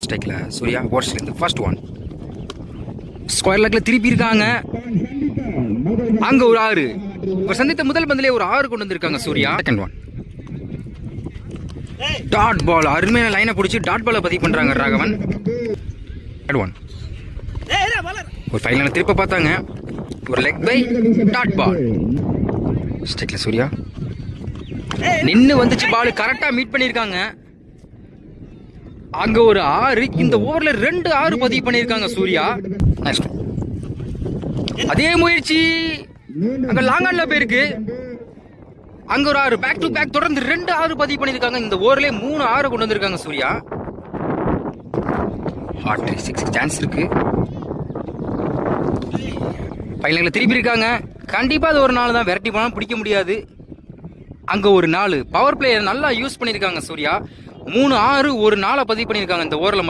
ஸ்ட்ரைக்ல Surya ஓட்ஸ்லேருந்து first one. Square லெக்ல திருப்பி இருக்காங்க. அங்க ஒரு 6. இவர் சந்தித்த முதல் பந்திலே ஒரு 6 கொண்டு வந்திருக்காங்க Surya. Second one. Dot ball. அருமையான லைனை பிடிச்சி டாட் பாலை பதிவு பண்றாங்க ராகவன். Third one. ஒரு ஃபைனல் திருப்ப பார்த்தாங்க. ஒரு லெக் பை டாட் பால். ஸ்ட்ரைக்ல சூர்யா நின்னு வந்துச்சு. பால் கரெக்டா மீட் பண்ணிருக்காங்க. அங்க ஒரு 6. இந்த ஓவர்ல 2 6 பதிவு பண்ணிருக்காங்க சூர்யா. நெக்ஸ்ட் அதே முயற்சி அங்க லாங் ஆன்ல போயிருக்கு. அங்க ஒரு 6. பேக் டு பேக் தொடர்ந்து 2 6 பதிவு பண்ணிருக்காங்க. இந்த ஓவர்ல 3 6 கொண்டு வந்திருக்காங்க சூர்யா. ஹாட் 6 சான்ஸ் இருக்கு. ஃபைனல்ல திருப்பி இருக்காங்க. கண்டிப்பா அது ஒரு 4 தான். விரட்டி போனா பிடிக்க முடியாது. அங்க ஒரு 4 பவர் பிளேயர் நல்லா யூஸ் பண்ணிருக்காங்க சூர்யா. 3 6 ஒரு 4 பதிவு பண்ணிருக்காங்க இந்த ஓவர்ல.